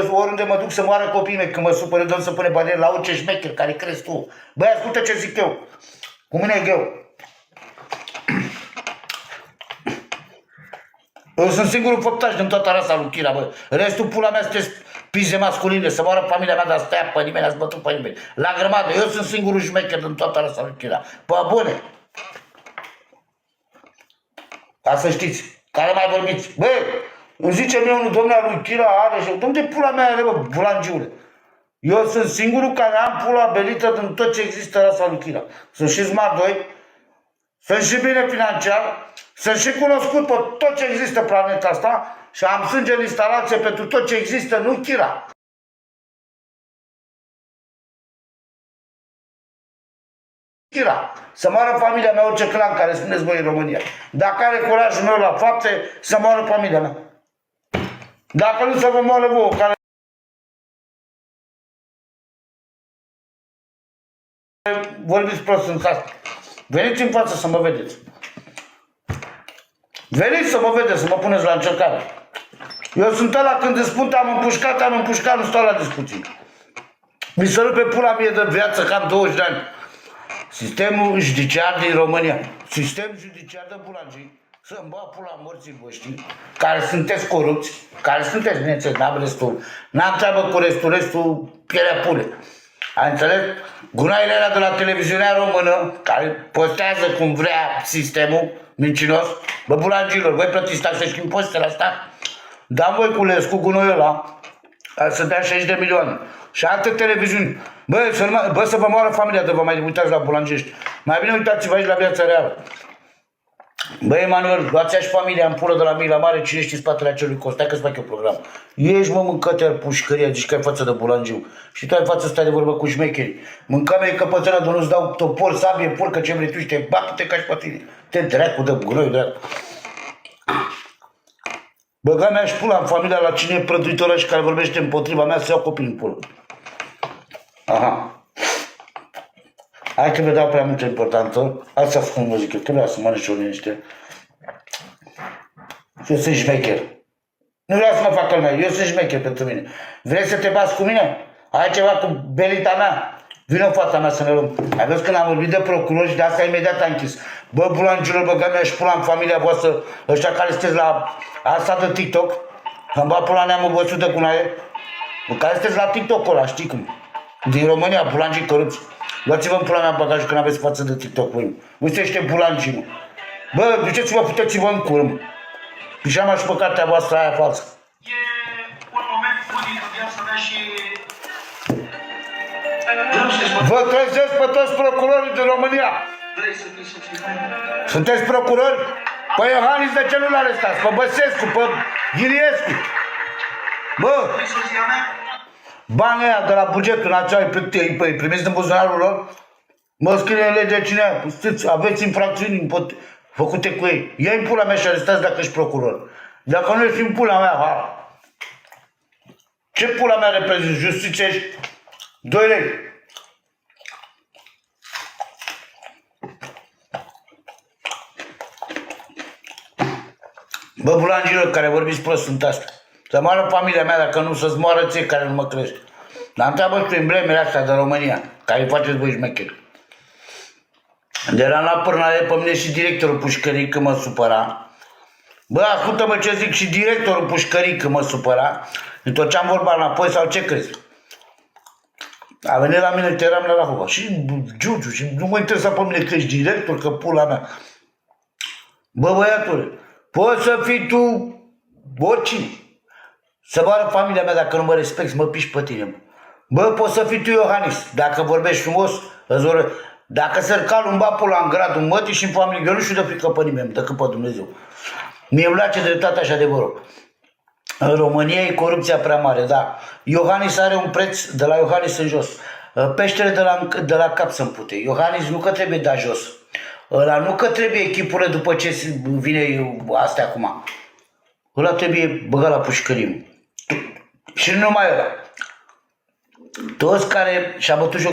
Oriunde mă duc să moară copiii mei, când mă supără, dăm să pune bariere la orice șmecher care crezi tu. Băi, ascultă ce zic eu. Cu mine e greu. Eu sunt singurul făptaș din toată rasa lui Chira, bă. Restul pula mea sunteți pizze masculine, să moară familia mea, dar stai pe nimeni, ați bătut pe nimeni. La grămadă, eu sunt singurul șmecher din toată rasa lui Chira. Pă bune. Ca să știți, care mai vorbiți. Bă, îmi zice mie unul, domnule, lui Chira are și... Dom'le, pula mea are, bă, bulangiule. Eu sunt singurul care am pula belită din tot ce există rasa lui Chira. Sunt și Smart 2, sunt și bine financiar, sunt și cunoscut pe tot ce există pe planeta asta și am sânge în instalație pentru tot ce există, nu Chira. Chira. Să moară familia mea, orice clan care spuneți voi în România. Dacă are curajul meu la fapte, să moară familia mea. Dacă nu, să vă moară vouă, care vorbiți prost în casă. Veniți în față să mă vedeți. Veniți să mă vedeți, să mă puneți la încercare. Eu sunt ăla când îți spun am împușcat, nu stau la discuții. Mi se rupe pula mie de viață, cam 20 de ani. Sistemul judiciar din România. Sistem judiciar de bulangii. Să-mi bag pula morții voștri, care sunteți corupți, care sunteți, bineînțeles, n-am restul. N-am treabă cu restul pielea pune. Ai înțeles? Gunoaiele alea de la televiziunea română, care postează cum vrea sistemul mincinos, bă, bulangilor, voi plătiți taxe și impozitele astea? Da, voi cules cu gunoiul ăla, să dea 60 de milioane. Și alte televiziuni. Bă, să vă moară familia de vă mai uitați la bulangești. Mai bine uitați-vă aici la viața reală. Băi, Emanuel, luați-a și familia în pulă de la mic la mare, cine știe spatele acelui cost. Hai că-ți fac eu program. Ești, mă, mâncăte al pușcăria, zici că ai față de bulangiu. Și tu ai față stai de vorbă cu șmecheri. Mânca-mi căpățâna de nu-ți dau topor, sabie, purcă, ce vrei tu și te bag-te ca și pe tine. Te dracu de gunoi, dracu. Băga mea și pula în familia la cine e prăduitoră și care vorbește împotriva mea să iau copii în pulă. Aha. Hai că vă dau prea multă importanță. Hai să spun, mă zic eu, trebuie să mănânci o liniște. Eu sunt șmecher. Nu vreau să mă fac lumea, eu sunt șmecher pentru mine. Vrei să te bați cu mine? Ai ceva cu belita mea? Vino în fața mea să ne luăm. Ai văzut când am vorbit de procurori și de asta imediat am închis. Bă, bulangilor, băga mea și pula în familia voastră, ăștia care sunteți la asta de TikTok, îmi bat pula neamul văzută cu naie, care sunteți la TikTok ăla, știi cum? Din România, bulangii corupți. Luați-vă în pula mea bagajul când aveți față de TikTok, voi. Voi sunteți niște bulangii, mă. Bă, duceți-vă, puteți-vă în cură, mă. Pișama și păcatea voastră aia falsă. E un moment unic în viața mea și... Vă trezesc pe toți procurorii din România. Sunteți procurori? Păi Iohannis, de ce nu l-arestați? Pe Băsescu, pe Ghiliescu. Bă, banii ăia de la bugetul național îi primiți din buzunarul lor? Mă scrie în legea cine aveți infracțiuni făcute cu ei. Ia-i în pula mea și arestați dacă ești procuror. Dacă nu ești în pula mea, ha. Ce pula mea reprezinți? Justiție ești? 2 lei. Bă, bulangilor care vorbiți prost sunt astea. Să moară familia mea, dacă nu să-ți moară ție care nu mă crești. Dar întreabă și emblemele astea de România, care îi faceți voi șmecheri. De la pârnare pe mine și directorul pușcării când mă supăra. Bă, ascultă-mă ce zic și directorul pușcării când mă supăra. Întorceam vorba înapoi sau ce crezi? A venit la mine, eram la Rahova. Și Giugiu, și nu mă interesa pe mine că ești director, că pula mea. Bă, băiatule, poți să fii tu oricine. Să moară familia mea dacă nu mă respecti, mă piși pe tine. Bă, poți să fii tu Iohannis, dacă vorbești frumos, dacă să-l cal un bapul în gradul mătii și în familie, eu nu știu de frică pe nimeni, decât pe Dumnezeu. Mie îmi place dreptatea și adevărul. În România e corupția prea mare, da. Iohannis are un preț de la Iohannis în jos. Peștele de la cap să-mi pute. Iohannis nu că trebuie dat jos. Ăla nu că trebuie echipurile după ce vine astea acum. Ăla trebuie băgat la pușcărie. Și nu numai ăla. Toți care și-a bătut joc